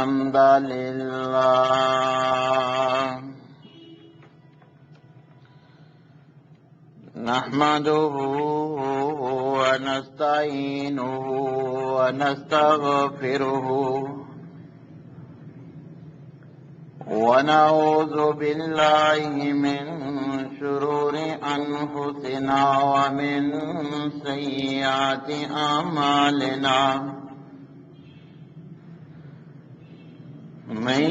الحمد لله نحمده ونستعينه ونستغفره ونعوذ بالله من شرور أنفسنا ومن سيئات أعمالنا من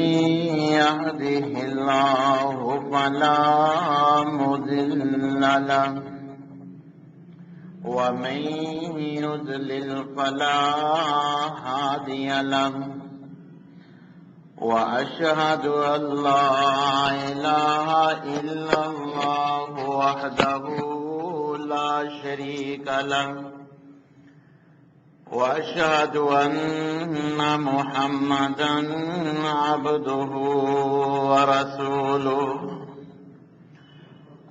يهده الله فلا مضل له ومن يضلل فلا هادي له وأشهد أن لا إله إلا الله وحده لا شريك له وأشهد أن محمدا عبده ورسوله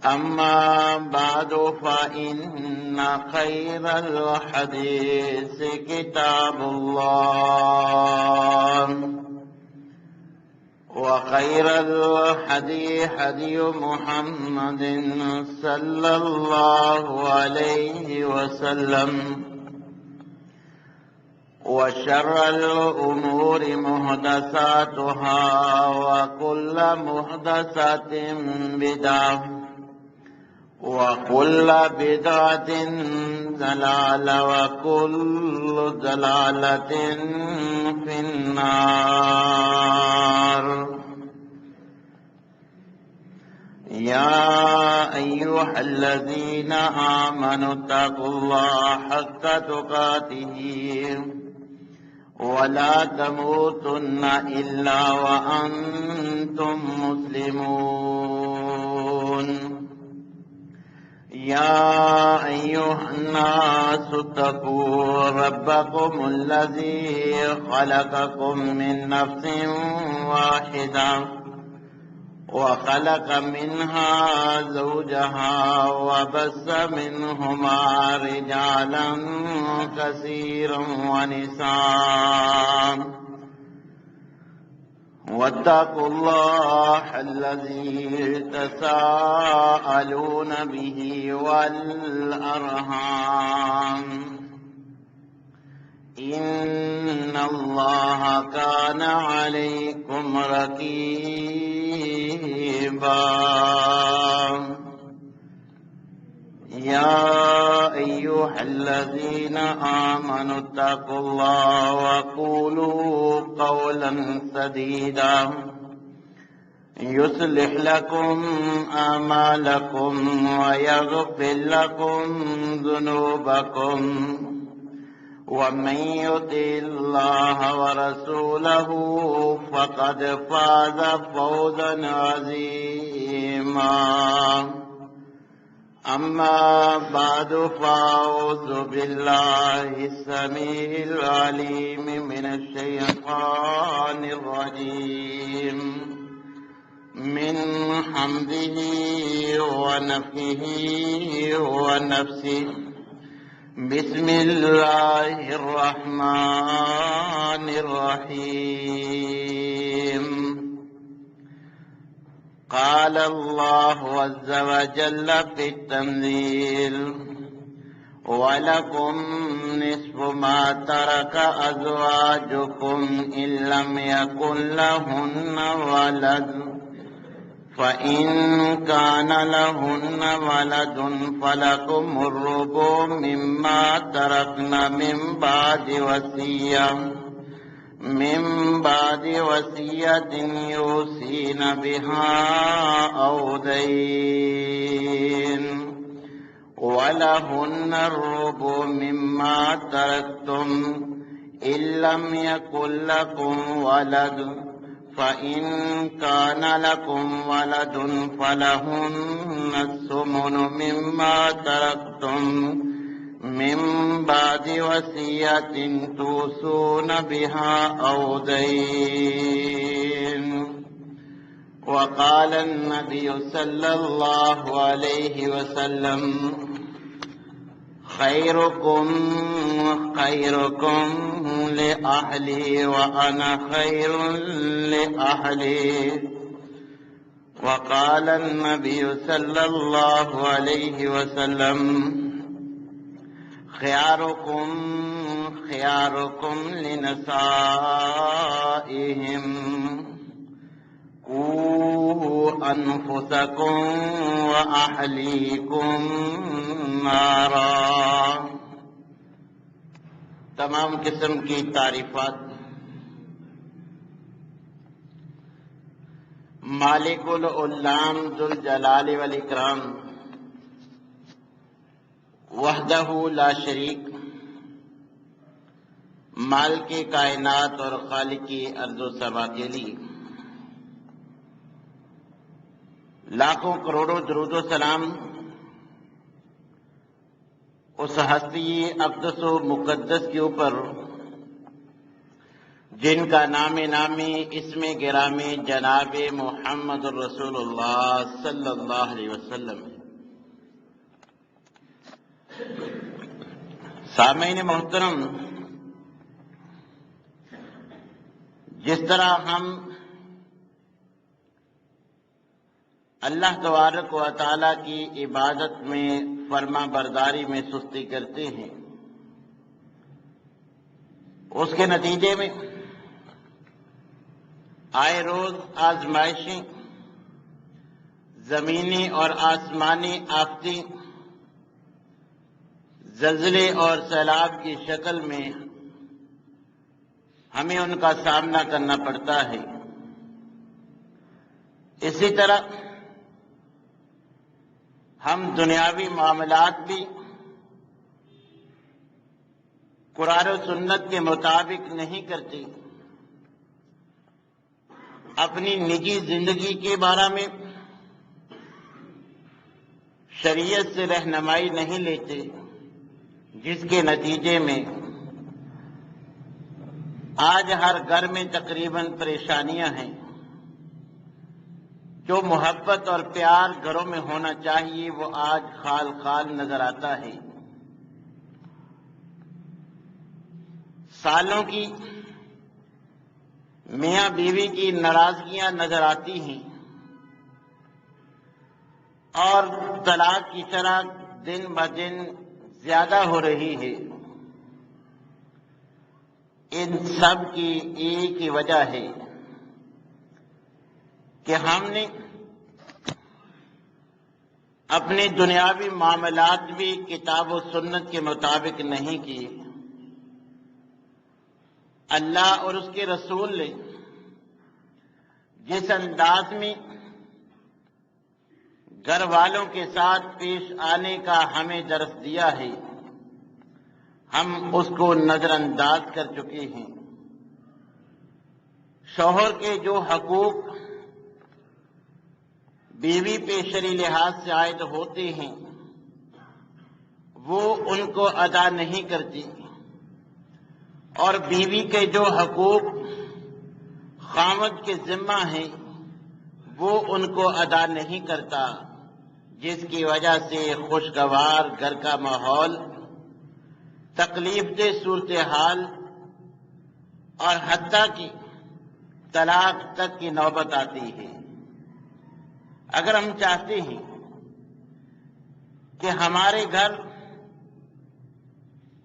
أما بعد فإن خير الحديث كتاب الله وخير الهدي هدي محمد صلى الله عليه وسلم وشر الأمور محدثاتها وكل محدثة بدعة وكل بدعة ضلالة وكل ضلالة في النار. يا أيها الذين آمنوا اتقوا الله حق تقاته ولا تموتن إلا وأنتم مسلمون. يا أيها الناس اتقوا ربكم الذي خلقكم من نفس واحدة وخلق منها زوجها وبث منهما رجالا كثيرا ونساء واتقوا الله الذي تساءلون به والأرحام إن الله كان عليكم رقيبا. يا أيها الذين آمنوا اتقوا الله وقولوا قولا سديدا يصلح لكم أعمالكم ويغفر لكم ذنوبكم ومن يطع الله ورسوله فقد فاز فوزا عظيما. أما بعد فأعوذ بالله السميع العليم من الشيطان الرجيم من حمده ونفخه ونفسه. بسم الله الرحمن الرحيم. قال الله عز وجل في التنزيل ولكم نصف ما ترك أزواجكم إن لم يكن لهن ولد فإن كان لهن ولد فلكم الربع مما تركن من بعد وصية يوصين بها أو دين ولهن الربع مما تركتم إن لم يكن لكم ولد فإن كان لكم ولد فلهن الثمن مما تركتم من بعد وصية توصون بها أو دين. وقال النبي صلى الله عليه وسلم خيركم لأهلي وأنا خير لأهلي. وقال النبي صلى الله عليه وسلم: خياركم خياركم لنسائهم قوا أنفسكم وأهليكم نارا. تمام قسم کی تعریفات مالک العلام ذوالجلال والاکرام وحدہ لا شریک، مالک کائنات اور خالق ارض و سما کے لیے لاکھوں کروڑوں درود و سلام اس ہستی اقدس و مقدس کے اوپر جن کا نام نامی اسم گرامی جناب محمد الرسول اللہ صلی اللہ علیہ وسلم. سامعین محترم، جس طرح ہم اللہ تبارک و تعالیٰ کی عبادت میں فرما برداری میں سستی کرتے ہیں، اس کے نتیجے میں آئے روز آزمائشیں، زمینی اور آسمانی آفتیں، زلزلے اور سیلاب کی شکل میں ہمیں ان کا سامنا کرنا پڑتا ہے. اسی طرح ہم دنیاوی معاملات بھی قرآن و سنت کے مطابق نہیں کرتے، اپنی نجی زندگی کے بارے میں شریعت سے رہنمائی نہیں لیتے، جس کے نتیجے میں آج ہر گھر میں تقریباً پریشانیاں ہیں. جو محبت اور پیار گھروں میں ہونا چاہیے وہ آج خال خال نظر آتا ہے. سالوں کی میاں بیوی کی ناراضگیاں نظر آتی ہیں اور طلاق کی شرح دن بدن زیادہ ہو رہی ہے. ان سب کی ایک ہی وجہ ہے کہ ہم نے اپنے دنیاوی معاملات بھی کتاب و سنت کے مطابق نہیں کیے. اللہ اور اس کے رسول نے جس انداز میں گھر والوں کے ساتھ پیش آنے کا ہمیں درس دیا ہے، ہم اس کو نظر انداز کر چکے ہیں. شوہر کے جو حقوق بیوی پہ شرعی لحاظ سے عائد ہوتے ہیں وہ ان کو ادا نہیں کرتی، اور بیوی کے جو حقوق خاوند کے ذمہ ہیں وہ ان کو ادا نہیں کرتا، جس کی وجہ سے خوشگوار گھر کا ماحول، تکلیف دہ صورتحال اور حتیٰ کہ طلاق تک کی نوبت آتی ہے. اگر ہم چاہتے ہیں کہ ہمارے گھر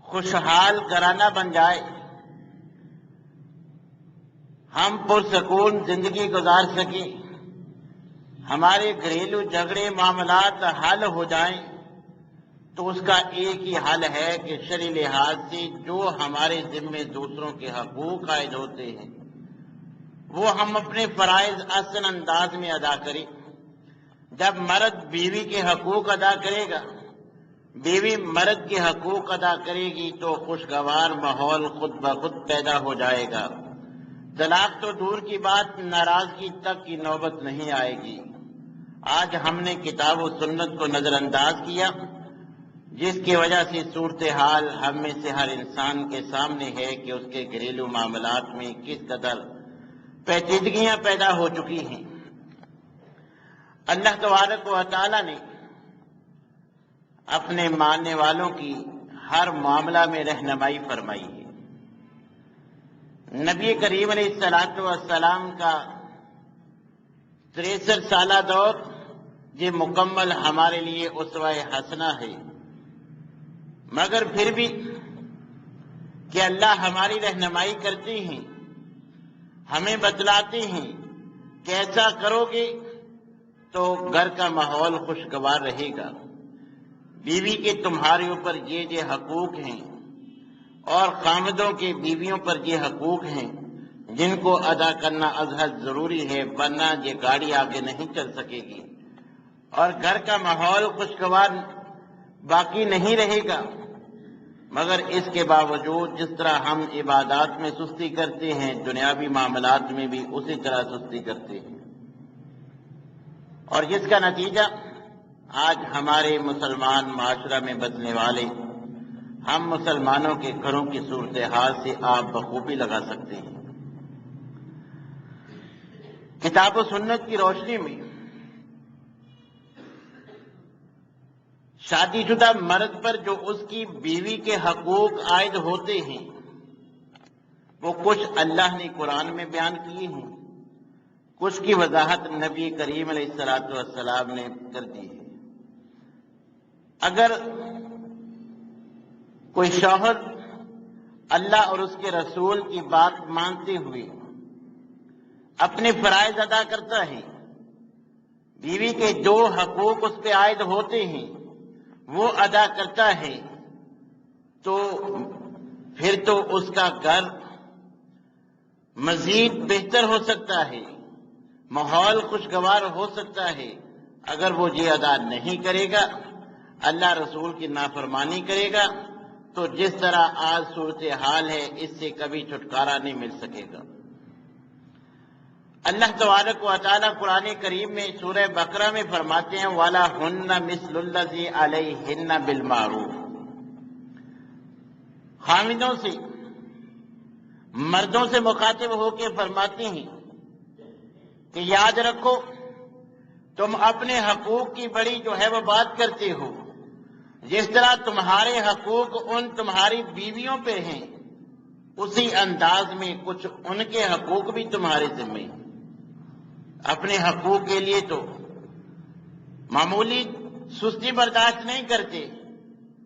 خوشحال گھرانہ بن جائے، ہم پرسکون زندگی گزار سکیں، ہمارے گھریلو جھگڑے معاملات حل ہو جائیں، تو اس کا ایک ہی حل ہے کہ شرعی لحاظ سے جو ہمارے ذمے دوسروں کے حقوق عائد ہوتے ہیں وہ ہم اپنے فرائض احسن انداز میں ادا کریں. جب مرد بیوی کے حقوق ادا کرے گا، بیوی مرد کے حقوق ادا کرے گی، تو خوشگوار ماحول خود بخود پیدا ہو جائے گا. طلاق تو دور کی بات، ناراضگی تک کی نوبت نہیں آئے گی. آج ہم نے کتاب و سنت کو نظر انداز کیا، جس کی وجہ سے صورتحال ہم میں سے ہر انسان کے سامنے ہے کہ اس کے گھریلو معاملات میں کس قدر پیچیدگیاں پیدا ہو چکی ہیں. اللہ تبارک و تعالیٰ نے اپنے ماننے والوں کی ہر معاملہ میں رہنمائی فرمائی ہے. نبی کریم علیہ الصلوۃ والسلام کا 63 سالہ دور یہ مکمل ہمارے لیے اسوہ حسنہ ہے، مگر پھر بھی کہ اللہ ہماری رہنمائی کرتے ہیں، ہمیں بتلاتے ہیں کہ ایسا کرو گے تو گھر کا ماحول خوشگوار رہے گا، بیوی کے تمہارے اوپر یہ حقوق ہیں اور خامدوں کے بیویوں پر یہ حقوق ہیں جن کو ادا کرنا ازحد ضروری ہے، ورنہ یہ گاڑی آگے نہیں چل سکے گی اور گھر کا ماحول خوشگوار باقی نہیں رہے گا۔ مگر اس کے باوجود جس طرح ہم عبادات میں سستی کرتے ہیں، دنیاوی معاملات میں بھی اسی طرح سستی کرتے ہیں، اور جس کا نتیجہ آج ہمارے مسلمان معاشرہ میں بدلنے والے ہم مسلمانوں کے گھروں کی صورتحال سے آپ بخوبی لگا سکتے ہیں۔ کتاب و سنت کی روشنی میں شادی شدہ مرد پر جو اس کی بیوی کے حقوق عائد ہوتے ہیں وہ کچھ اللہ نے قرآن میں بیان کیے ہیں، کچھ کی وضاحت نبی کریم علیہ الصلوۃ والسلام نے کر دی ہے۔ اگر کوئی شوہر اللہ اور اس کے رسول کی بات مانتے ہوئے اپنے فرائض ادا کرتا ہے، بیوی کے جو حقوق اس پہ عائد ہوتے ہیں وہ ادا کرتا ہے، تو پھر تو اس کا گھر مزید بہتر ہو سکتا ہے، ماحول خوشگوار ہو سکتا ہے۔ اگر وہ یہ ادا نہیں کرے گا، اللہ رسول کی نافرمانی کرے گا، تو جس طرح آج صورتحال ہے اس سے کبھی چھٹکارا نہیں مل سکے گا۔ اللہ تبارک و تعالی قرآن کریم میں سورہ بقرہ میں فرماتے ہیں وَلَهُنَّ مِثْلُ الَّذِي عَلَيْهِنَّ بِالْمَعْرُوفِ، خامدوں سے، مردوں سے مخاطب ہو کے فرماتے ہیں کہ یاد رکھو تم اپنے حقوق کی بڑی وہ بات کرتے ہو، جس طرح تمہارے حقوق ان تمہاری بیویوں پہ ہیں، اسی انداز میں کچھ ان کے حقوق بھی تمہارے ذمہ ہیں۔ اپنے حقوق کے لیے تو معمولی سستی برداشت نہیں کرتے،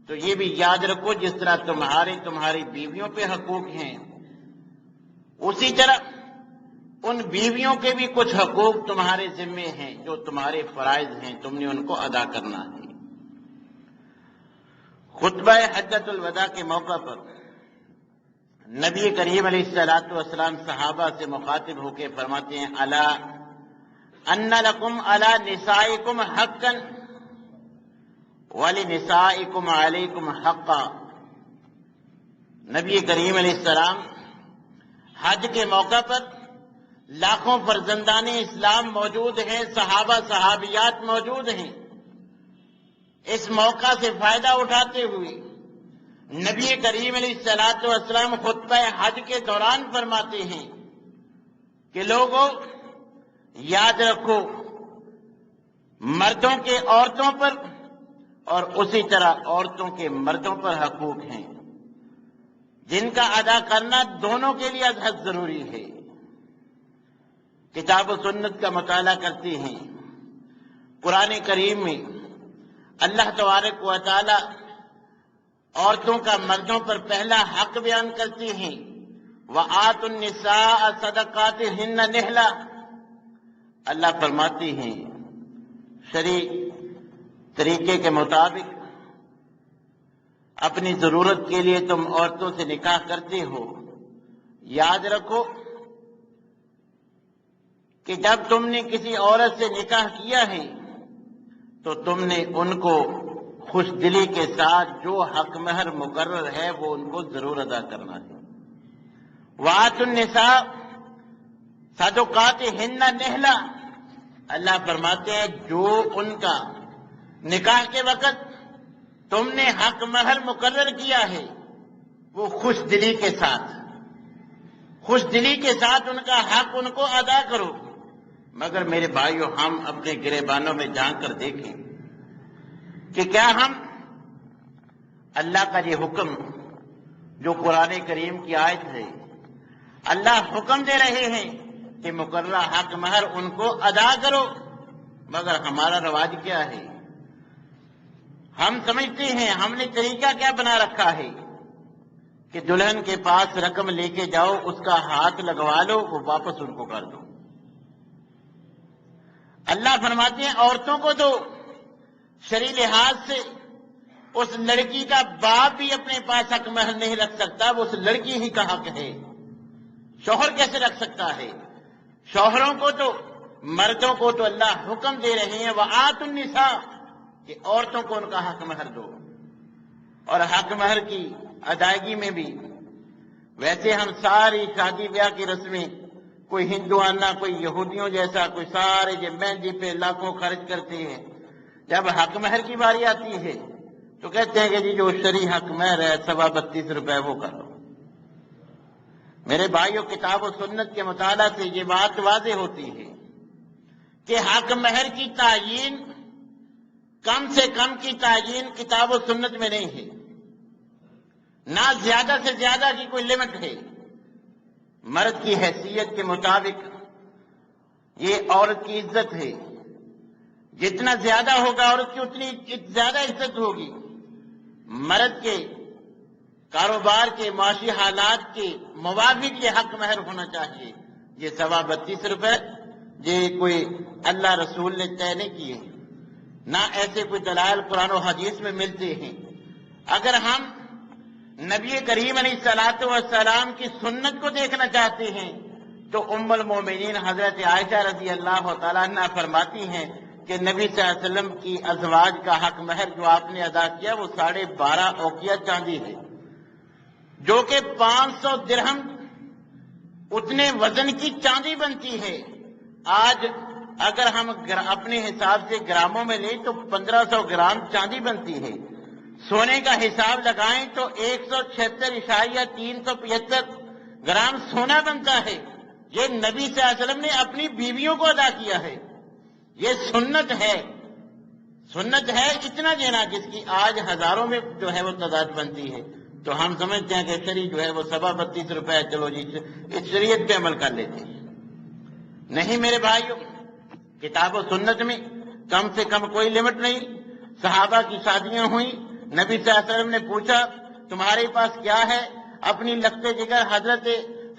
تو یہ بھی یاد رکھو جس طرح تمہاری بیویوں پہ حقوق ہیں، اسی طرح ان بیویوں کے بھی کچھ حقوق تمہارے ذمے ہیں، جو تمہارے فرائض ہیں، تم نے ان کو ادا کرنا ہے۔ خطبہ حجۃ الوداع کے موقع پر نبی کریم علیہ الصلوۃ والسلام صحابہ سے مخاطب ہو کے فرماتے ہیں الا ان لکم علی نسائکم حقا ولنسائکم علیکم حقا۔ نبی کریم علیہ السلام حج کے موقع پر لاکھوں فرزندان اسلام موجود ہیں، صحابہ صحابیات موجود ہیں، اس موقع سے فائدہ اٹھاتے ہوئے نبی کریم علیہ الصلوۃ والسلام خطبہ حج کے دوران فرماتے ہیں کہ لوگوں یاد رکھو مردوں کے عورتوں پر اور اسی طرح عورتوں کے مردوں پر حقوق ہیں جن کا ادا کرنا دونوں کے لیے ازحد ضروری ہے۔ کتاب و سنت کا مطالعہ کرتے ہیں، قرآن کریم میں اللہ تبارک و تعالی عورتوں کا مردوں پر پہلا حق بیان کرتے ہیں وَآتُوا النِّسَاءَ صَدَقَاتِهِنَّ نِحْلَةً۔ اللہ فرماتے ہیں شرعی طریقے کے مطابق اپنی ضرورت کے لیے تم عورتوں سے نکاح کرتے ہو، یاد رکھو کہ جب تم نے کسی عورت سے نکاح کیا ہے تو تم نے ان کو خوش دلی کے ساتھ جو حق مہر مقرر ہے وہ ان کو ضرور ادا کرنا ہے۔ وَآتُوا النِّسَاءَ صَدَقَاتِهِنَّ نِحْلَةً، اللہ فرماتے ہیں جو ان کا نکاح کے وقت تم نے حق مہر مقرر کیا ہے وہ خوش دلی کے ساتھ ان کا حق ان کو ادا کرو۔ مگر میرے بھائیو، ہم اپنے گریبانوں میں جان کر دیکھیں کہ کیا ہم اللہ کا یہ حکم جو قرآن کریم کی آیت ہے اللہ حکم دے رہے ہیں کہ مقررہ حق مہر ان کو ادا کرو، مگر ہمارا رواج کیا ہے؟ ہم سمجھتے ہیں، ہم نے طریقہ کیا بنا رکھا ہے کہ دلہن کے پاس رقم لے کے جاؤ، اس کا ہاتھ لگوا لو، وہ واپس ان کو کر دو۔ اللہ فرماتے ہیں عورتوں کو تو شرعی لحاظ سے اس لڑکی کا باپ بھی اپنے پاس حق مہر نہیں رکھ سکتا، وہ اس لڑکی ہی کا حق ہے۔ شوہر کیسے رکھ سکتا ہے؟ شوہروں کو تو، مردوں کو تو اللہ حکم دے رہے ہیں وَآتُوا النِّسَاءَ کہ عورتوں کو ان کا حق مہر دو۔ اور حق مہر کی ادائیگی میں بھی ویسے ہم ساری شادی بیاہ کی رسمیں، کوئی ہندوانہ، کوئی یہودیوں جیسا، کوئی سارے جو مہندی پہ لاکھوں خرچ کرتے ہیں، جب حق مہر کی باری آتی ہے تو کہتے ہیں کہ جی جو شرعی حق مہر ہے 32.5 روپے وہ کر دو۔ میرے بھائیوں، کتاب و سنت کے مطالعہ سے یہ بات واضح ہوتی ہے کہ حق مہر کی تعیین، کم سے کم کی تعیین کتاب و سنت میں نہیں ہے، نہ زیادہ سے زیادہ کی کوئی لمٹ ہے۔ مرد کی حیثیت کے مطابق یہ عورت کی عزت ہے، جتنا زیادہ ہوگا عورت کی اتنی زیادہ عزت ہوگی۔ مرد کے کاروبار کے، معاشی حالات کے موافق یہ حق مہر ہونا چاہیے۔ یہ 32.5 روپے یہ کوئی اللہ رسول نے طے نہیں کیے، نہ ایسے کوئی دلائل قرآن و حدیث میں ملتے ہیں۔ اگر ہم نبی کریم علیہ الصلوۃ والسلام کی سنت کو دیکھنا چاہتے ہیں تو ام المومنین حضرت عائشہ رضی اللہ تعالیٰ عنہ فرماتی ہیں کہ نبی صلی اللہ علیہ وسلم کی ازواج کا حق مہر جو آپ نے ادا کیا وہ 12.5 اوقیہ چاندی ہے، جو کہ 500 درہم اتنے وزن کی چاندی بنتی ہے۔ آج اگر ہم اپنے حساب سے گراموں میں لیں تو 1500 گرام چاندی بنتی ہے۔ سونے کا حساب لگائیں تو 176.375 گرام سونا بنتا ہے۔ یہ نبی صلی اللہ علیہ وسلم نے اپنی بیویوں کو ادا کیا ہے۔ یہ سنت ہے، سنت ہے اتنا دینا، جس کی آج ہزاروں میں جو ہے وہ تعداد بنتی ہے۔ تو ہم سمجھتے ہیں کہ شریع جو ہے وہ 32.5 روپے، چلو جی اس شریعت پہ عمل کر لیتے ہیں۔ نہیں میرے بھائیوں، کتاب و سنت میں کم سے کم کوئی لمٹ نہیں۔ صحابہ کی شادیاں ہوئیں، نبی صلی اللہ علیہ وسلم نے پوچھا تمہارے پاس کیا ہے؟ اپنی لخت جگر حضرت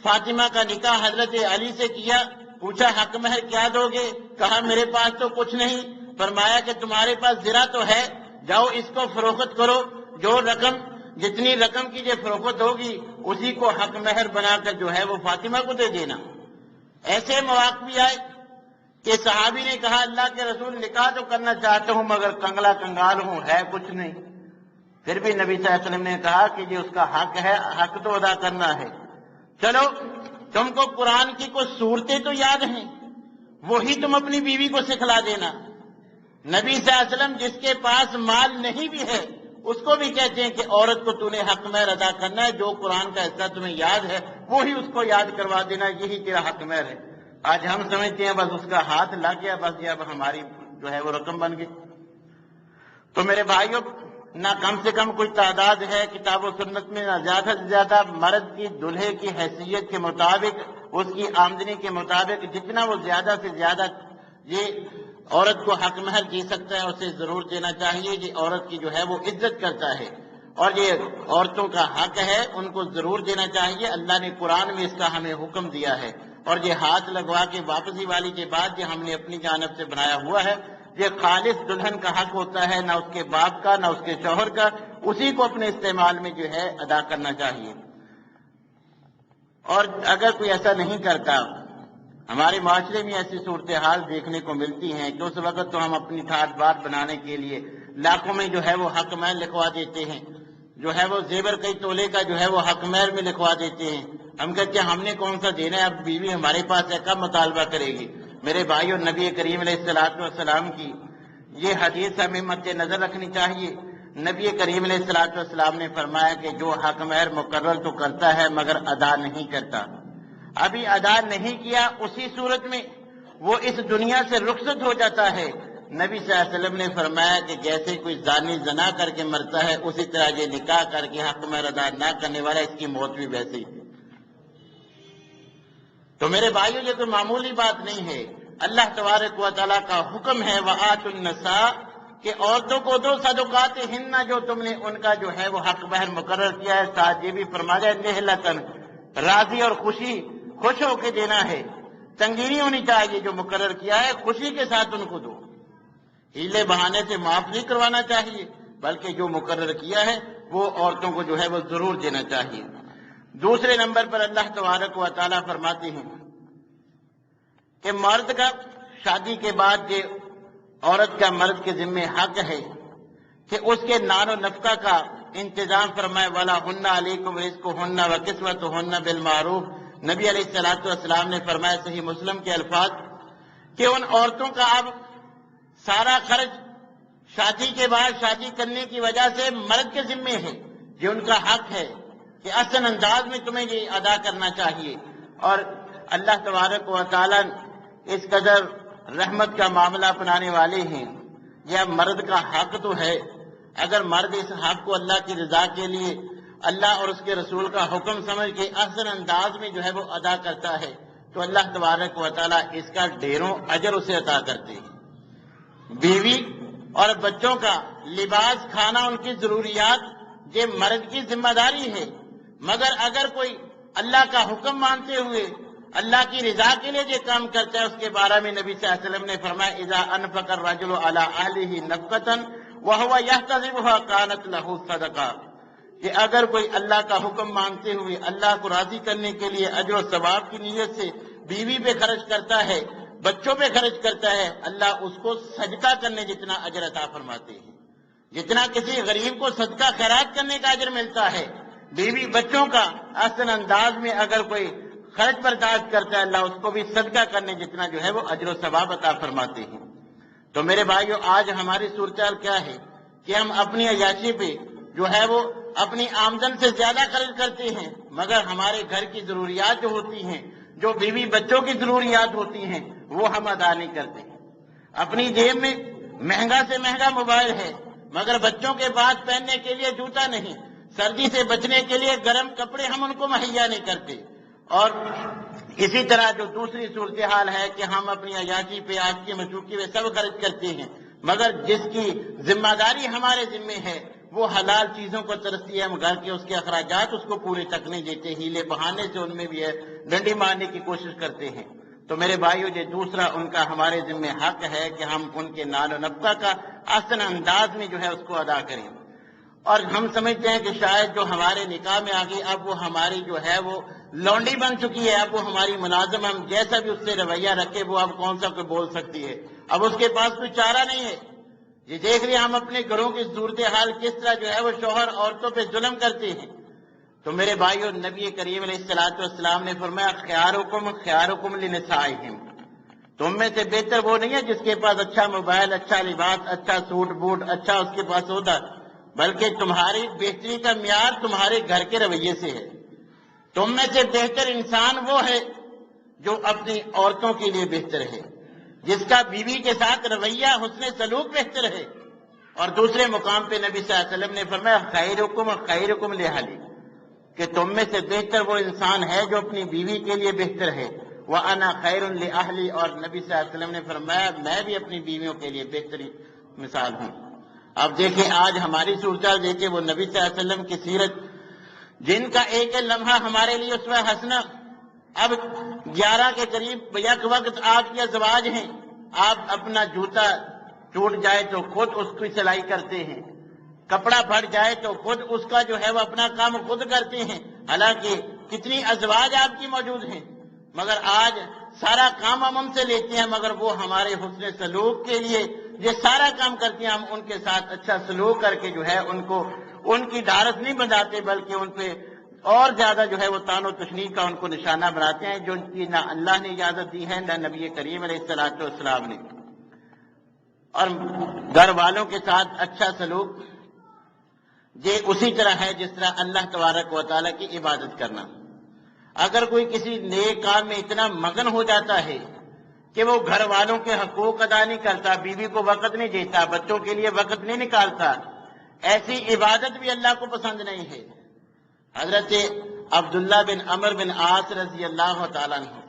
فاطمہ کا نکاح حضرت علی سے کیا، پوچھا حق مہر کیا دو گے؟ کہا میرے پاس تو کچھ نہیں۔ فرمایا کہ تمہارے پاس زرہ تو ہے، جاؤ اس کو فروخت کرو، جو رقم جتنی رقم کی یہ فروخت ہوگی اسی کو حق مہر بنا کر جو ہے وہ فاطمہ کو دے دینا۔ ایسے مواقع بھی آئے کہ صحابی نے کہا اللہ کے رسول نکاح تو کرنا چاہتا ہوں مگر کنگلا کنگال ہوں، ہے کچھ نہیں۔ پھر بھی نبی صلی اللہ علیہ وسلم نے کہا کہ یہ اس کا حق ہے، حق تو ادا کرنا ہے۔ چلو تم کو قرآن کی کچھ صورتیں تو یاد ہیں، وہی تم اپنی بیوی کو سکھلا دینا۔ نبی صلی اللہ علیہ وسلم جس کے پاس مال نہیں بھی ہے اس کو بھی کہتے ہیں کہ عورت کو تو نے حق مہر ادا کرنا ہے، جو قرآن کا حصہ تمہیں یاد ہے وہی اس کو یاد کروا دینا، یہی تیرا حق مہر ہے۔ آج ہم سمجھتے ہیں بس اس کا ہاتھ لگ گیا، بس یہ اب ہماری جو ہے وہ رقم بن گئی۔ تو میرے بھائیوں، نہ کم سے کم کوئی تعداد ہے کتاب و سنت میں، نہ زیادہ سے زیادہ مرد کی دلہے کی حیثیت کے مطابق، اس کی آمدنی کے مطابق جتنا وہ زیادہ سے زیادہ یہ عورت کو حق مہر دے سکتا ہے اسے ضرور دینا چاہیے۔ یہ عورت کی جو ہے وہ عزت کرتا ہے اور یہ عورتوں کا حق ہے، ان کو ضرور دینا چاہیے۔ اللہ نے قرآن میں اس کا ہمیں حکم دیا ہے، اور یہ ہاتھ لگوا کے واپسی والی کے بعد یہ ہم نے اپنی جانب سے بنایا ہوا ہے، یہ خالص دلہن کا حق ہوتا ہے، نہ اس کے باپ کا نہ اس کے شوہر کا، اسی کو اپنے استعمال میں جو ہے ادا کرنا چاہیے۔ اور اگر کوئی ایسا نہیں کرتا، ہمارے معاشرے میں ایسی صورتحال دیکھنے کو ملتی ہیں کہ اس وقت تو ہم اپنی ٹھاٹ بات بنانے کے لیے لاکھوں میں جو ہے وہ حق مہر لکھوا دیتے ہیں، جو ہے وہ زیور کئی تولے کا جو ہے وہ حق مہر میں لکھوا دیتے ہیں۔ ہم کہتے ہیں ہم نے کون سا دینا ہے، اب بیوی ہمارے پاس ہے، کب مطالبہ کرے گی؟ میرے بھائیوں، نبی کریم علیہ الصلوۃ والسلام کی یہ حدیث ہمیں مد نظر رکھنی چاہیے۔ نبی کریم علیہ الصلوۃ والسلام نے فرمایا کہ جو حق مہر مقرر تو کرتا ہے مگر ادا نہیں کرتا، ابھی ادا نہیں کیا، اسی صورت میں وہ اس دنیا سے رخصت ہو جاتا ہے۔ نبی صلی اللہ علیہ وسلم نے فرمایا کہ جیسے کوئی زانی زنا کر کے مرتا ہے اسی طرح یہ نکاح کر کے حق مہر ادا نہ کرنے والا اس کی موت بھی ویسے ہی۔ تو میرے بھائیو یہ کوئی معمولی بات نہیں ہے، اللہ تبارک و تعالیٰ کا حکم ہے وآتوا النساء کہ عورتوں کو دو صدقاتہن، جو تم نے ان کا جو ہے وہ حق بہر مقرر کیا ہے، ساتھ یہ بھی فرمایا نہلتن، راضی اور خوش ہو کے دینا ہے، تنگی نہیں ہونی چاہیے، جو مقرر کیا ہے خوشی کے ساتھ ان کو دو، ہیلے بہانے سے معاف نہیں کروانا چاہیے، بلکہ جو مقرر کیا ہے وہ عورتوں کو جو ہے وہ ضرور دینا چاہیے۔ دوسرے نمبر پر اللہ تبارک و تعالیٰ فرماتے ہیں کہ مرد کا شادی کے بعد یہ عورت کا مرد کے ذمہ حق ہے کہ اس کے نان و نفقہ کا انتظام فرمائے، وَلَهُنَّ عَلَيْكُمْ رِزْقُهُنَّ وَكِسْوَتُهُنَّ بِالْمَعْرُوفِ۔ نبی علیہ السلام نے فرمایا صحیح مسلم کے الفاظ کہ ان عورتوں کا اب سارا خرچ شادی کے بعد شادی کرنے کی وجہ سے مرد کے ذمے ہے، یہ ان کا حق ہے کہ احسن انداز میں تمہیں یہ ادا کرنا چاہیے۔ اور اللہ تبارک و تعالیٰ اس قدر رحمت کا معاملہ اپنانے والے ہیں، یہ مرد کا حق تو ہے، اگر مرد اس حق کو اللہ کی رضا کے لیے اللہ اور اس کے رسول کا حکم سمجھ کے احسن انداز میں جو ہے وہ ادا کرتا ہے تو اللہ تبارک و تعالیٰ اس کا ڈھیروں اجر اسے عطا کرتے ہیں۔ بیوی اور بچوں کا لباس، کھانا، ان کی ضروریات یہ مرد کی ذمہ داری ہے، مگر اگر کوئی اللہ کا حکم مانتے ہوئے اللہ کی رضا کے لیے یہ کام کرتا ہے، اس کے بارے میں نبی صلی اللہ علیہ وسلم نے فرمایا اذا انفق الرجل على اهله نفقة وهو يحتسبها كانت له صدقہ، کہ اگر کوئی اللہ کا حکم مانتے ہوئے اللہ کو راضی کرنے کے لیے اجر و ثواب کی نیت سے بیوی پہ خرچ کرتا ہے، بچوں پہ خرچ کرتا ہے، اللہ اس کو صدقہ کرنے جتنا اجر عطا فرماتے ہیں، جتنا کسی غریب کو صدقہ خیرات کرنے کا اجر ملتا ہے، بیوی بچوں کا احسن انداز میں اگر کوئی خرچ برداشت کرتا ہے اللہ اس کو بھی صدقہ کرنے جتنا جو ہے وہ اجر و ثواب عطا فرماتے ہیں۔ تو میرے بھائیو آج ہماری صورتحال کیا ہے کہ ہم اپنی عیاشی پہ جو ہے وہ اپنی آمدن سے زیادہ خرچ کرتے ہیں، مگر ہمارے گھر کی ضروریات جو ہوتی ہیں، جو بیوی بچوں کی ضروریات ہوتی ہیں وہ ہم ادا نہیں کرتے۔ اپنی جیب میں مہنگا سے مہنگا موبائل ہے، مگر بچوں کے پاس پہننے کے لیے جوتا نہیں، سردی سے بچنے کے لیے گرم کپڑے ہم ان کو مہیا نہیں کرتے۔ اور اسی طرح جو دوسری صورتحال ہے کہ ہم اپنی عیاشی پہ آج کی مشوقی پہ سب خرچ کرتے ہیں، مگر جس کی ذمہ داری ہمارے ذمے ہے وہ حلال چیزوں کو ترستی ہے، ہم گھر کے اس کے اخراجات اس کو پورے تک نہیں دیتے، ہیلے بہانے سے ان میں بھی ہے ڈنڈی مارنے کی کوشش کرتے ہیں۔ تو میرے بھائیو یہ دوسرا ان کا ہمارے ذمہ حق ہے کہ ہم ان کے نان و نفقہ کا احسن انداز میں جو ہے اس کو ادا کریں۔ اور ہم سمجھتے ہیں کہ شاید جو ہمارے نکاح میں آ گئی اب وہ ہماری جو ہے وہ لونڈی بن چکی ہے، اب وہ ہماری ملازم، ہم جیسا بھی اس سے رویہ رکھے وہ اب کون سا کوئی بول سکتی ہے، اب اس کے پاس کوئی چارہ نہیں ہے۔ یہ دیکھ لیں ہم اپنے گھروں کی صورتحال کس طرح جو ہے وہ شوہر عورتوں پہ ظلم کرتے ہیں۔ تو میرے بھائیو نبی کریم علیہ السلام نے فرمایا خیارکم لنسائہم، تم میں سے بہتر وہ نہیں ہے جس کے پاس اچھا موبائل، اچھا لباس، اچھا سوٹ بوٹ اچھا اس کے پاس ہوتا، بلکہ تمہاری بہتری کا معیار تمہارے گھر کے رویے سے ہے۔ تم میں سے بہتر انسان وہ ہے جو اپنی عورتوں کے لیے بہتر ہے، جس کا بیوی کے ساتھ رویہ حسن سلوک بہتر ہے۔ اور دوسرے مقام پہ نبی صلی اللہ علیہ وسلم نے فرمایا خیرکم لأہلی، کہ تم میں سے بہتر وہ انسان ہے جو اپنی بیوی کے لیے بہتر ہے، وَأَنَا خَيْرٌ لِأَهْلِي، اور نبی صلی اللہ علیہ وسلم نے فرمایا میں بھی اپنی بیویوں کے لیے بہترین مثال ہوں۔ اب دیکھیں آج ہماری صورتحال دیکھیں، وہ نبی صلی اللہ علیہ وسلم کی سیرت جن کا ایک لمحہ ہمارے لیے اسوہ حسنہ، اب 11 کے قریب یک وقت آپ کے ازواج ہیں، آپ اپنا جوتا ٹوٹ جائے تو خود اس کی سلائی کرتے ہیں، کپڑا پھٹ جائے تو خود اس کا جو ہے وہ اپنا کام خود کرتے ہیں، حالانکہ کتنی ازواج آپ کی موجود ہیں، مگر آج سارا کام ہم ان سے لیتے ہیں، مگر وہ ہمارے حسن سلوک کے لیے یہ سارا کام کرتے ہیں، ہم ان کے ساتھ اچھا سلوک کر کے جو ہے ان کی ڈھارس نہیں بندھاتے، بلکہ ان پہ اور زیادہ جو ہے وہ تان و تشنیع کا ان کو نشانہ بناتے ہیں، جو ان کی نہ اللہ نے اجازت دی ہے نہ نبی کریم علیہ السلام نے۔ اور گھر والوں کے ساتھ اچھا سلوک یہ اسی طرح ہے جس طرح اللہ تبارک و تعالیٰ کی عبادت کرنا۔ اگر کوئی کسی نیک کام میں اتنا مگن ہو جاتا ہے کہ وہ گھر والوں کے حقوق ادا نہیں کرتا، بیوی کو وقت نہیں دیتا، بچوں کے لیے وقت نہیں نکالتا، ایسی عبادت بھی اللہ کو پسند نہیں ہے۔ حضرت عبداللہ بن عمر بن عاص رضی اللہ تعالیٰ عنہ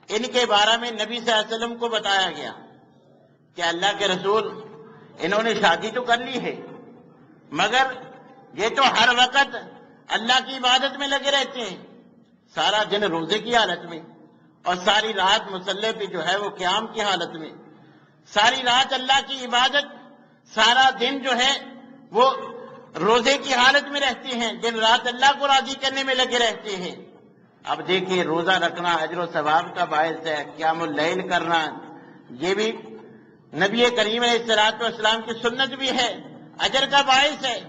ان کے بارے میں نبی صلی اللہ علیہ وسلم کو بتایا گیا کہ اللہ کے رسول انہوں نے شادی تو کر لی ہے، مگر یہ تو ہر وقت اللہ کی عبادت میں لگے رہتے ہیں، سارا دن روزے کی حالت میں اور ساری رات مصلی پہ جو ہے وہ قیام کی حالت میں، ساری رات اللہ کی عبادت، سارا دن جو ہے وہ روزے کی حالت میں رہتے ہیں، دن رات اللہ کو راضی کرنے میں لگے رہتے ہیں۔ اب دیکھیے روزہ رکھنا اجر و ثواب کا باعث ہے، قیام اللیل کرنا یہ بھی نبی کریم علیہ الصلوۃ والسلام کی سنت بھی ہے، اجر کا باعث ہے،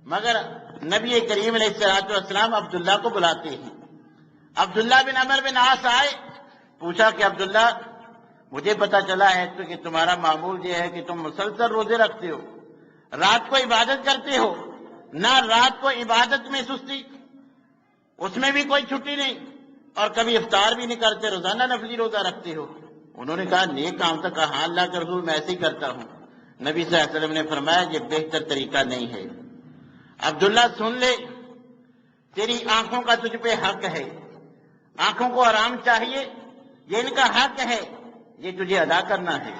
مگر نبی کریم علیہ الصلوۃ والسلام عبداللہ کو بلاتے ہیں۔ عبداللہ بن عمر بن عاص آئے، پوچھا کہ عبداللہ مجھے پتا چلا ہے کہ تمہارا معمول یہ ہے کہ تم مسلسل روزے رکھتے ہو، رات کو عبادت کرتے ہو، نہ رات کو عبادت میں سستی، اس میں بھی کوئی چھٹی نہیں، اور کبھی افطار بھی نہیں کرتے، روزانہ نفلی روزہ رکھتے ہو۔ انہوں نے کہا نیک کام تک، کہا ہاں اللہ کے رسول میں ایسے ہی کرتا ہوں۔ نبی صلی اللہ علیہ وسلم نے فرمایا یہ بہتر طریقہ نہیں ہے، عبداللہ سن لے، تیری آنکھوں کا تجھ پہ حق ہے، آنکھوں کو آرام چاہیے، یہ ان کا حق ہے، یہ تجھے ادا کرنا ہے،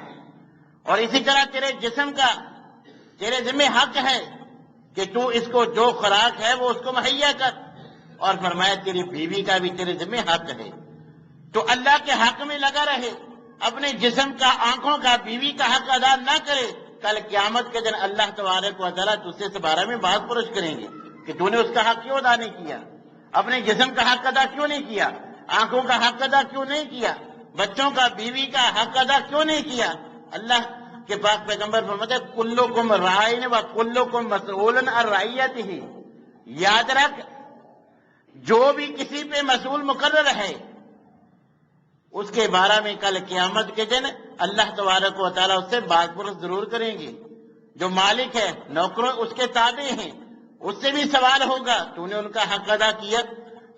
اور اسی طرح تیرے جسم کا تیرے ذمہ حق ہے کہ تو اس کو جو خوراک ہے وہ اس کو مہیا کر، اور فرمایا تیری بیوی کا بھی تیرے ذمہ حق ہے، تو اللہ کے حق میں لگا رہے، اپنے جسم کا، آنکھوں کا، بیوی کا حق ادا نہ کرے، کل قیامت کے دن اللہ تبارک و تعالیٰ تجھ سے اس بارے میں بات پرس کریں گے کہ تو نے اس کا حق کیوں ادا نہیں کیا، اپنے جسم کا حق ادا کیوں نہیں کیا، آنکھوں کا حق ادا کیوں نہیں کیا، بچوں کا، بیوی کا حق ادا کیوں نہیں کیا۔ اللہ کے پاک پیغمبر فرماتے ہیں کلکم رائن و کلکم مسئول عن رعیتہ، یاد رکھ جو بھی کسی پہ مسئول مقرر ہے اس کے بارے میں کل قیامت کے دن اللہ تبارک و تعالیٰ اس سے بات پرس ضرور کریں گے۔ جو مالک ہے، نوکروں اس کے تابع ہیں، اس سے بھی سوال ہوگا تو نے ان کا حق ادا کیا،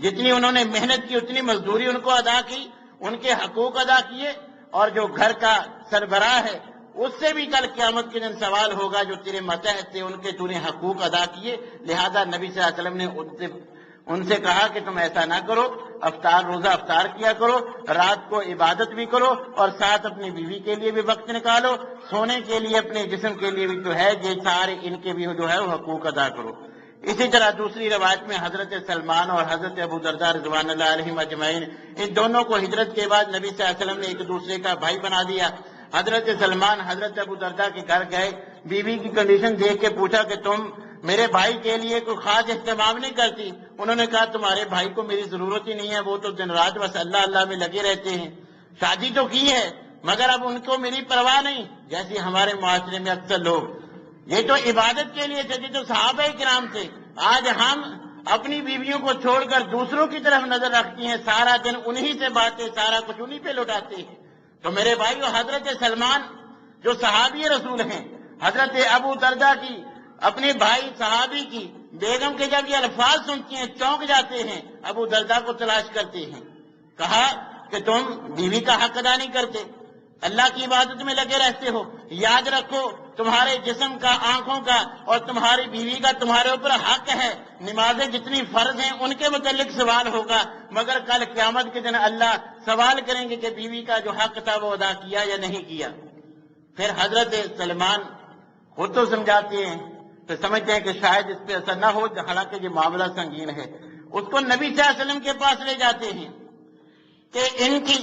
جتنی انہوں نے محنت کی اتنی مزدوری ان کو ادا کی، ان کے حقوق ادا کیے، اور جو گھر کا سربراہ ہے اس سے بھی کل قیامت کے دن سوال ہوگا، جو تیرے ماتحت تھے ان کے تو نے حقوق ادا کیے۔ لہذا نبی صلی اللہ علیہ وسلم نے ان سے کہا کہ تم ایسا نہ کرو، افطار روزہ افطار کیا کرو، رات کو عبادت بھی کرو، اور ساتھ اپنی بیوی کے لیے بھی وقت نکالو، سونے کے لیے اپنے جسم کے لیے بھی جو ہے یہ سارے ان کے بھی جو ہے وہ حقوق ادا کرو۔ اسی طرح دوسری روایت میں حضرت سلمان اور حضرت ابو درداء رضوان اللہ علیہم اجمعین، ان دونوں کو ہجرت کے بعد نبی صلی اللہ علیہ وسلم نے ایک دوسرے کا بھائی بنا دیا۔ حضرت سلمان حضرت ابو درداء کے گھر گئے، بیوی کی کنڈیشن دیکھ کے پوچھا کہ تم میرے بھائی کے لیے کوئی خاص اہتمام نہیں کرتی؟ انہوں نے کہا تمہارے بھائی کو میری ضرورت ہی نہیں ہے، وہ تو دن رات بس اللہ اللہ میں لگے رہتے ہیں، شادی تو کی ہے مگر اب ان کو میری پرواہ نہیں، جیسے ہمارے معاشرے میں اکثر لوگ، یہ تو عبادت کے لیے تھے، یہ تو صحابہ کرام تھے، آج ہم اپنی بیویوں کو چھوڑ کر دوسروں کی طرف نظر رکھتی ہیں، سارا دن انہی سے باتیں، سارا کچھ انہی پہ لوٹاتے ہیں۔ تو میرے بھائیو، حضرت سلمان جو صحابی رسول ہیں، حضرت ابو درداء کی اپنے بھائی صحابی کی بیگم کے جب یہ الفاظ سنتی ہیں چونک جاتے ہیں، ابو درداء کو تلاش کرتے ہیں، کہا کہ تم بیوی کا حق ادا نہیں کرتے، اللہ کی عبادت میں لگے رہتے ہو، یاد رکھو تمہارے جسم کا، آنکھوں کا اور تمہاری بیوی کا تمہارے اوپر حق ہے، نمازیں جتنی فرض ہیں ان کے متعلق سوال ہوگا، مگر کل قیامت کے دن اللہ سوال کریں گے کہ بیوی کا جو حق تھا وہ ادا کیا یا نہیں کیا۔ پھر حضرت سلمان خود تو سمجھاتے ہیں، تو سمجھتے ہیں کہ شاید اس پہ اثر نہ ہو، حالانکہ یہ معاملہ سنگین ہے، اس کو نبی صلی اللہ علیہ وسلم کے پاس لے جاتے ہیں کہ ان کی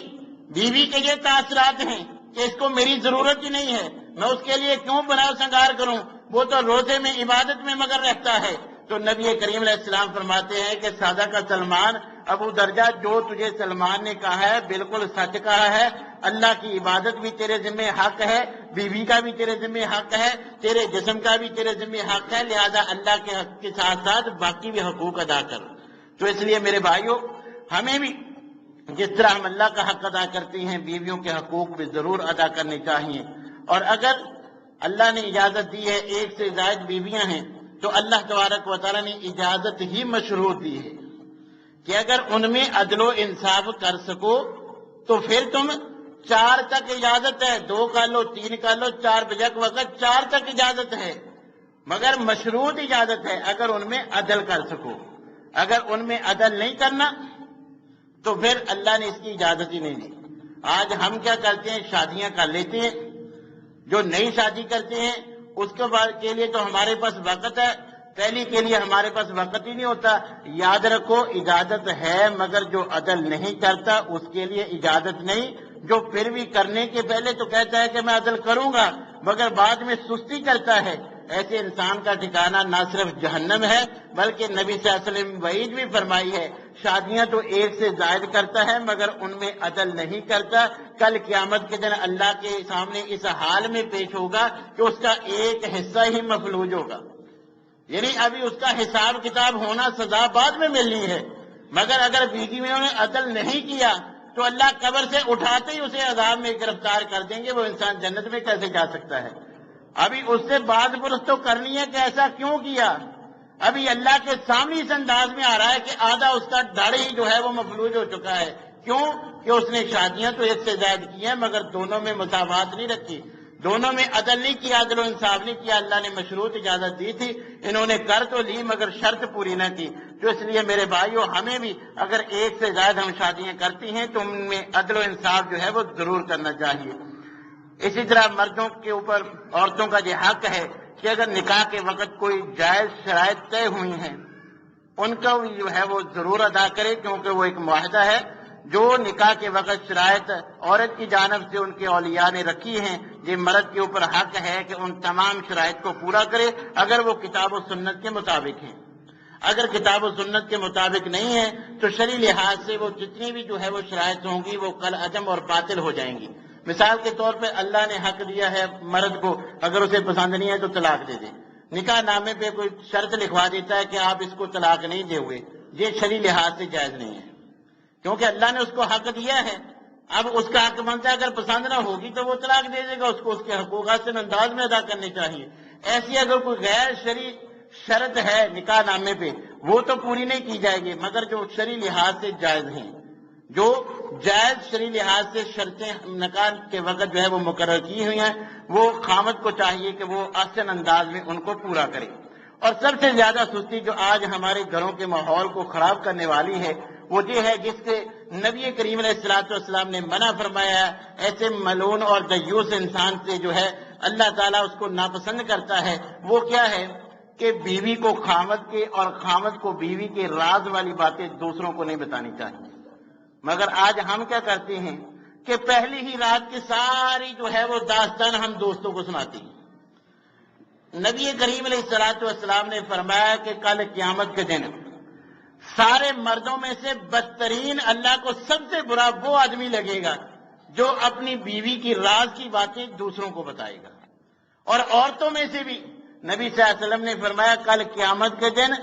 بیوی کے یہ تاثرات ہیں کہ اس کو میری ضرورت ہی نہیں ہے، میں اس کے لیے کیوں بناؤ سنگار کروں، وہ تو روزے میں عبادت میں مگر رہتا ہے۔ تو نبی کریم علیہ السلام فرماتے ہیں کہ سادہ کا سلمان، ابو درجہ جو تجھے سلمان نے کہا ہے بالکل سچ کہا ہے، اللہ کی عبادت بھی تیرے ذمہ حق ہے، بیوی کا بھی تیرے ذمہ حق ہے، تیرے جسم کا بھی تیرے ذمہ حق ہے، لہذا اللہ کے حق کے ساتھ ساتھ باقی بھی حقوق ادا کر۔ تو اس لیے میرے بھائیوں، ہمیں بھی جس طرح ہم اللہ کا حق ادا کرتے ہیں، بیویوں کے حقوق بھی ضرور ادا کرنے چاہیے، اور اگر اللہ نے اجازت دی ہے ایک سے زائد بیویاں ہیں تو اللہ تبارک و تعالیٰ نے اجازت ہی مشروط دی ہے کہ اگر ان میں عدل و انصاف کر سکو تو پھر تم 4 تک اجازت ہے، 2 کر لو، 3 کر لو، 4 بجک وقت 4 تک اجازت ہے، مگر مشروط اجازت ہے اگر ان میں عدل کر سکو۔ اگر ان میں عدل نہیں کرنا تو پھر اللہ نے اس کی اجازت ہی نہیں دی۔ آج ہم کیا کرتے ہیں، شادیاں کر لیتے ہیں، جو نئی شادی کرتے ہیں اس کے بعد کے لیے تو ہمارے پاس وقت ہے، پہلی کے لیے ہمارے پاس وقت ہی نہیں ہوتا۔ یاد رکھو اجازت ہے، مگر جو عدل نہیں کرتا اس کے لیے اجازت نہیں، جو پھر بھی کرنے کے پہلے تو کہتا ہے کہ میں عدل کروں گا مگر بعد میں سستی کرتا ہے، ایسے انسان کا ٹھکانہ نہ صرف جہنم ہے بلکہ نبی صلی اللہ علیہ وسلم وعید بھی فرمائی ہے، شادیاں تو ایک سے زائد کرتا ہے مگر ان میں عدل نہیں کرتا، کل قیامت کے دن اللہ کے سامنے اس حال میں پیش ہوگا کہ اس کا ایک حصہ ہی مفلوج ہوگا، یعنی ابھی اس کا حساب کتاب ہونا، سزا بعد میں ملنی ہے، مگر اگر بیوی میں انہوں نے عدل نہیں کیا تو اللہ قبر سے اٹھاتے ہی اسے عذاب میں گرفتار کر دیں گے، وہ انسان جنت میں کیسے جا سکتا ہے؟ ابھی اس سے بات پرس تو کرنی ہے کہ ایسا کیوں کیا، ابھی اللہ کے سامنے اس انداز میں آ رہا ہے کہ آدھا اس کا دھڑ ہی جو ہے وہ مفلوج ہو چکا ہے، کیوں کہ اس نے شادیاں تو ایک سے زائد کی ہیں مگر دونوں میں مساوات نہیں رکھی، دونوں میں عدل نہیں کیا، عدل و انصاف نہیں کیا، اللہ نے مشروط اجازت دی تھی، انہوں نے کر تو لی مگر شرط پوری نہ کی، تو اس لیے میرے بھائیو ہمیں بھی اگر ایک سے زائد ہم شادیاں کرتی ہیں تو ان میں عدل و انصاف جو ہے وہ ضرور کرنا چاہیے۔ اسی طرح مردوں کے اوپر عورتوں کا یہ حق ہے کہ اگر نکاح کے وقت کوئی جائز شرائط طے ہوئی ہیں ان کا جو ہے وہ ضرور ادا کرے، کیونکہ وہ ایک معاہدہ ہے، جو نکاح کے وقت شرائط عورت کی جانب سے ان کے اولیاء نے رکھی ہیں، یہ مرد کے اوپر حق ہے کہ ان تمام شرائط کو پورا کرے اگر وہ کتاب و سنت کے مطابق ہیں، اگر کتاب و سنت کے مطابق نہیں ہے تو شرعی لحاظ سے وہ جتنی بھی جو ہے وہ شرائط ہوں گی وہ کل عدم اور باطل ہو جائیں گی۔ مثال کے طور پہ اللہ نے حق دیا ہے مرد کو اگر اسے پسند نہیں ہے تو طلاق دے دے، نکاح نامے پہ کوئی شرط لکھوا دیتا ہے کہ آپ اس کو طلاق نہیں دے ہوئے، یہ شرعی لحاظ سے جائز نہیں ہے کیونکہ اللہ نے اس کو حق دیا ہے، اب اس کا حق بنتا ہے اگر پسند نہ ہوگی تو وہ طلاق دے دے گا، اس کو اس کے حقوق حسن انداز میں ادا کرنے چاہیے۔ ایسی اگر کوئی غیر شرعی شرط ہے نکاح نامے پہ وہ تو پوری نہیں کی جائے گی، مگر جو شرعی لحاظ سے جائز ہیں، جو جائز شرعی لحاظ سے شرطیں نکاح کے وقت جو ہے وہ مقرر کی ہوئی ہیں، وہ خامد کو چاہیے کہ وہ احسن انداز میں ان کو پورا کرے۔ اور سب سے زیادہ سستی جو آج ہمارے گھروں کے ماحول کو خراب کرنے والی ہے وہ یہ ہے جس کے نبی کریم علیہ السلام نے منع فرمایا ہے، ایسے ملعون اور دیوس انسان سے جو ہے اللہ تعالیٰ اس کو ناپسند کرتا ہے، وہ کیا ہے کہ بیوی کو خامد کے اور خامد کو بیوی کے راز والی باتیں دوسروں کو نہیں بتانی چاہیے، مگر آج ہم کیا کرتے ہیں کہ پہلی ہی رات کی ساری جو ہے وہ داستان ہم دوستوں کو سناتے ہیں۔ نبی کریم علیہ السلام نے فرمایا کہ کل قیامت کے دن سارے مردوں میں سے بدترین اللہ کو سب سے برا وہ آدمی لگے گا جو اپنی بیوی کی راز کی باتیں دوسروں کو بتائے گا، اور عورتوں میں سے بھی نبی صلی اللہ علیہ وسلم نے فرمایا کل قیامت کے دن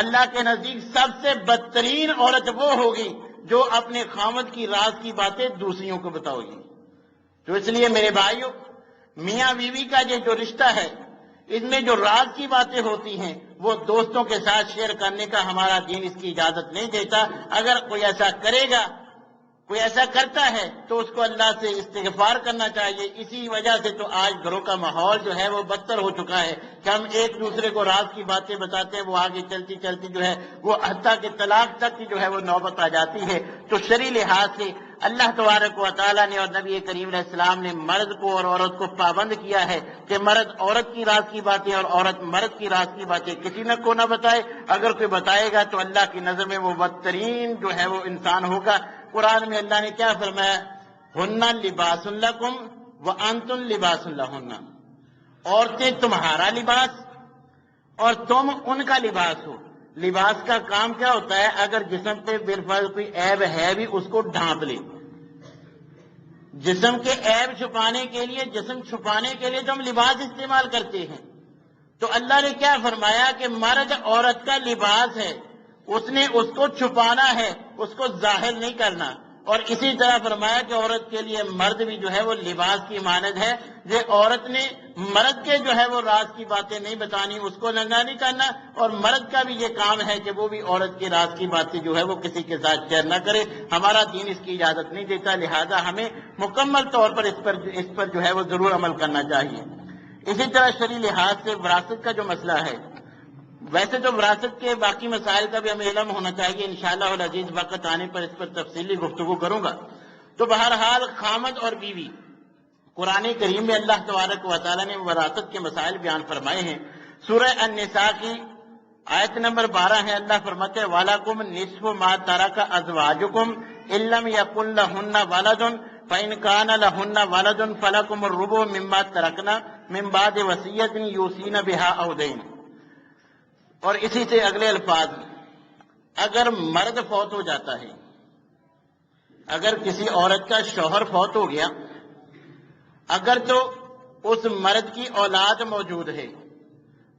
اللہ کے نزدیک سب سے بدترین عورت وہ ہوگی جو اپنے خامد کی راز کی باتیں دوسریوں کو بتاؤ گی۔ تو اس لیے میرے بھائیو میاں بیوی کا یہ جو رشتہ ہے اس میں جو راز کی باتیں ہوتی ہیں وہ دوستوں کے ساتھ شیئر کرنے کا ہمارا دین اس کی اجازت نہیں دیتا۔ اگر کوئی ایسا کرے گا، کوئی ایسا کرتا ہے تو اس کو اللہ سے استغفار کرنا چاہیے۔ اسی وجہ سے تو آج گھروں کا ماحول جو ہے وہ بدتر ہو چکا ہے کہ ہم ایک دوسرے کو راز کی باتیں بتاتے ہیں، وہ آگے چلتی چلتی جو ہے وہ حتیٰ کہ طلاق تک کی جو ہے وہ نوبت آ جاتی ہے۔ تو شرعی لحاظ سے اللہ تبارک و تعالیٰ نے اور نبی کریم علیہ السلام نے مرد کو اور عورت کو پابند کیا ہے کہ مرد عورت کی راز کی باتیں اور عورت مرد کی راز کی باتیں کسی نہ کو نہ بتائے، اگر کوئی بتائے گا تو اللہ کی نظر میں وہ بدترین جو ہے وہ انسان ہوگا۔ قرآن میں اللہ نے کیا فرمایا؟ ہن لباس لکم وانتم لباس لہن، عورتیں تمہارا لباس اور تم ان کا لباس ہو۔ لباس کا کام کیا ہوتا ہے؟ اگر جسم پہ بالفرض کوئی عیب ہے بھی اس کو ڈھانپ لے، جسم کے عیب چھپانے کے لیے، جسم چھپانے کے لیے تو ہم لباس استعمال کرتے ہیں۔ تو اللہ نے کیا فرمایا کہ مرد عورت کا لباس ہے، اس نے اس کو چھپانا ہے، اس کو ظاہر نہیں کرنا۔ اور اسی طرح فرمایا کہ عورت کے لیے مرد بھی جو ہے وہ لباس کی مانند ہے، جو عورت نے مرد کے جو ہے وہ راز کی باتیں نہیں بتانی، اس کو ننگا نہیں کرنا، اور مرد کا بھی یہ کام ہے کہ وہ بھی عورت کے راز کی باتیں جو ہے وہ کسی کے ساتھ شیئر نہ کرے۔ ہمارا دین اس کی اجازت نہیں دیتا، لہذا ہمیں مکمل طور پر اس پر جو ہے وہ ضرور عمل کرنا چاہیے۔ اسی طرح شرعی لحاظ سے وراثت کا جو مسئلہ ہے، ویسے تو وراثت کے باقی مسائل کا بھی ہمیں علم ہونا چاہیے، انشاءاللہ العزیز وقت آنے پر اس پر تفصیلی گفتگو کروں گا۔ تو بہرحال خامد اور بیوی، قرآن کریم میں اللہ تبارک و تعالیٰ نے وراثت کے مسائل بیان فرمائے ہیں۔ سورہ النساء کی آیت نمبر 12 ہے، اللہ فرماتے ہیں وَلَكُمْ نِصْفُ مَا تَرَكَ أَزْوَاجُكُمْ إِن لَّمْ يَكُن لَّهُنَّ وَلَدٌ فَإِن كَانَ لَهُنَّ وَلَدٌ فَلَكُمُ الرُّبُعُ مِمَّا تَرَكْنَ مِن بَعْدِ وَصِيَّةٍ يُوصِينَ بِهَا أَوْ دَيْنٍ۔ اور اسی سے اگلے الفاظ، اگر مرد فوت ہو جاتا ہے، اگر کسی عورت کا شوہر فوت ہو گیا، اگر تو اس مرد کی اولاد موجود ہے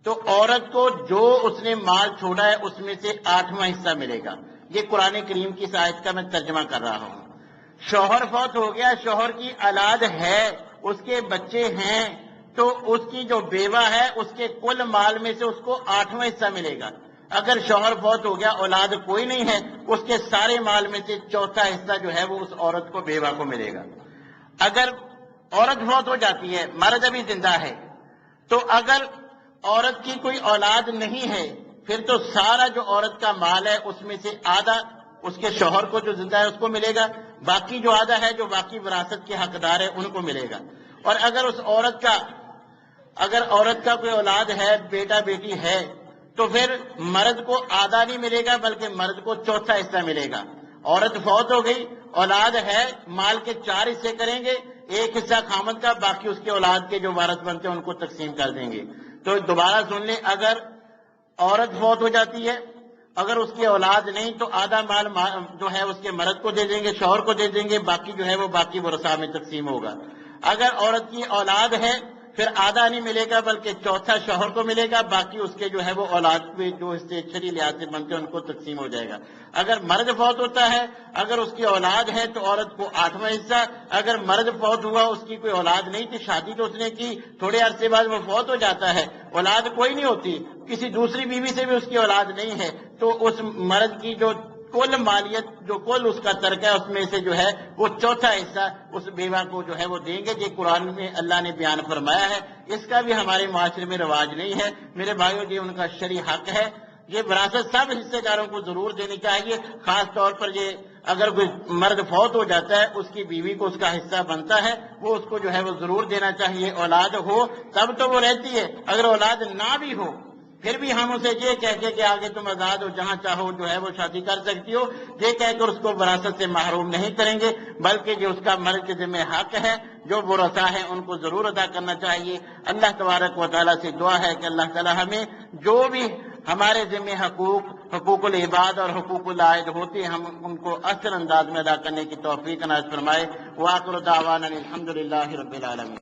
تو عورت کو جو اس نے مال چھوڑا ہے اس میں سے 8واں حصہ ملے گا۔ یہ قرآن کریم کی اس آیت کا میں ترجمہ کر رہا ہوں۔ شوہر فوت ہو گیا، شوہر کی اولاد ہے، اس کے بچے ہیں، تو اس کی جو بیوہ ہے اس کے کل مال میں سے اس کو 8واں حصہ ملے گا۔ اگر شوہر فوت ہو گیا، اولاد کوئی نہیں ہے، اس کے سارے مال میں سے چوتھا حصہ جو ہے وہ اس عورت کو، بیوہ کو ملے گا۔ اگر عورت فوت ہو جاتی ہے، مرد ابھی زندہ ہے، تو اگر عورت کی کوئی اولاد نہیں ہے پھر تو سارا جو عورت کا مال ہے اس میں سے آدھا اس کے شوہر کو جو زندہ ہے اس کو ملے گا، باقی جو آدھا ہے جو باقی وراثت کے حقدار ہے ان کو ملے گا۔ اور اگر عورت کا کوئی اولاد ہے، بیٹا بیٹی ہے، تو پھر مرد کو آدھا نہیں ملے گا بلکہ مرد کو چوتھا حصہ ملے گا۔ عورت فوت ہو گئی، اولاد ہے، مال کے 4 حصے کریں گے، ایک حصہ خامد کا، باقی اس کے اولاد کے جو وارث بنتے ہیں ان کو تقسیم کر دیں گے۔ تو دوبارہ سن لیں، اگر عورت فوت ہو جاتی ہے، اگر اس کی اولاد نہیں تو آدھا مال جو ہے اس کے مرد کو دے دیں گے، شوہر کو دے دیں گے، باقی جو ہے وہ باقی ورثاء میں تقسیم ہوگا۔ اگر عورت کی اولاد ہے پھر آدھا نہیں ملے گا بلکہ چوتھا شوہر کو ملے گا، باقی اس کے جو ہے وہ اولاد میں جو حصے شرعی لحاظ سے بنتے ہیں ان کو تقسیم ہو جائے گا۔ اگر مرد فوت ہوتا ہے، اگر اس کی اولاد ہے تو عورت کو 8واں حصہ، اگر مرد فوت ہوا، اس کی کوئی اولاد نہیں تھی، شادی تو اس نے کی، تھوڑے عرصے بعد وہ فوت ہو جاتا ہے، اولاد کوئی نہیں ہوتی، کسی دوسری بیوی سے بھی اس کی اولاد نہیں ہے، تو اس مرد کی جو کل مالیت، جو کل اس کا ترکہ ہے اس میں سے جو ہے وہ چوتھا حصہ اس بیوہ کو جو ہے وہ دیں گے۔ یہ قرآن میں اللہ نے بیان فرمایا ہے، اس کا بھی ہمارے معاشرے میں رواج نہیں ہے میرے بھائیوں، یہ ان کا شرعی حق ہے۔ یہ وراثت سب حصے داروں کو ضرور دینی چاہیے، خاص طور پر یہ اگر کوئی مرد فوت ہو جاتا ہے اس کی بیوی کو اس کا حصہ بنتا ہے، وہ اس کو جو ہے وہ ضرور دینا چاہیے۔ اولاد ہو تب تو وہ رہتی ہے، اگر اولاد نہ بھی ہو پھر بھی ہم اسے یہ کہہ کے کہ آگے تم آزاد ہو، جہاں چاہو جو ہے وہ شادی کر سکتی ہو، یہ کہہ کر اس کو وراثت سے محروم نہیں کریں گے، بلکہ یہ اس کا مرد کے ذمہ حق ہے، جو ورثاء ہیں ان کو ضرور ادا کرنا چاہیے۔ اللہ تبارک و تعالیٰ سے دعا ہے کہ اللہ تعالیٰ ہمیں جو بھی ہمارے ذمہ حقوق العباد اور حقوق العائد ہوتے ہیں، ہم ان کو اصل انداز میں ادا کرنے کی توفیق عنایت فرمائے۔ وآخر دعوانا الحمدللہ رب العالمین۔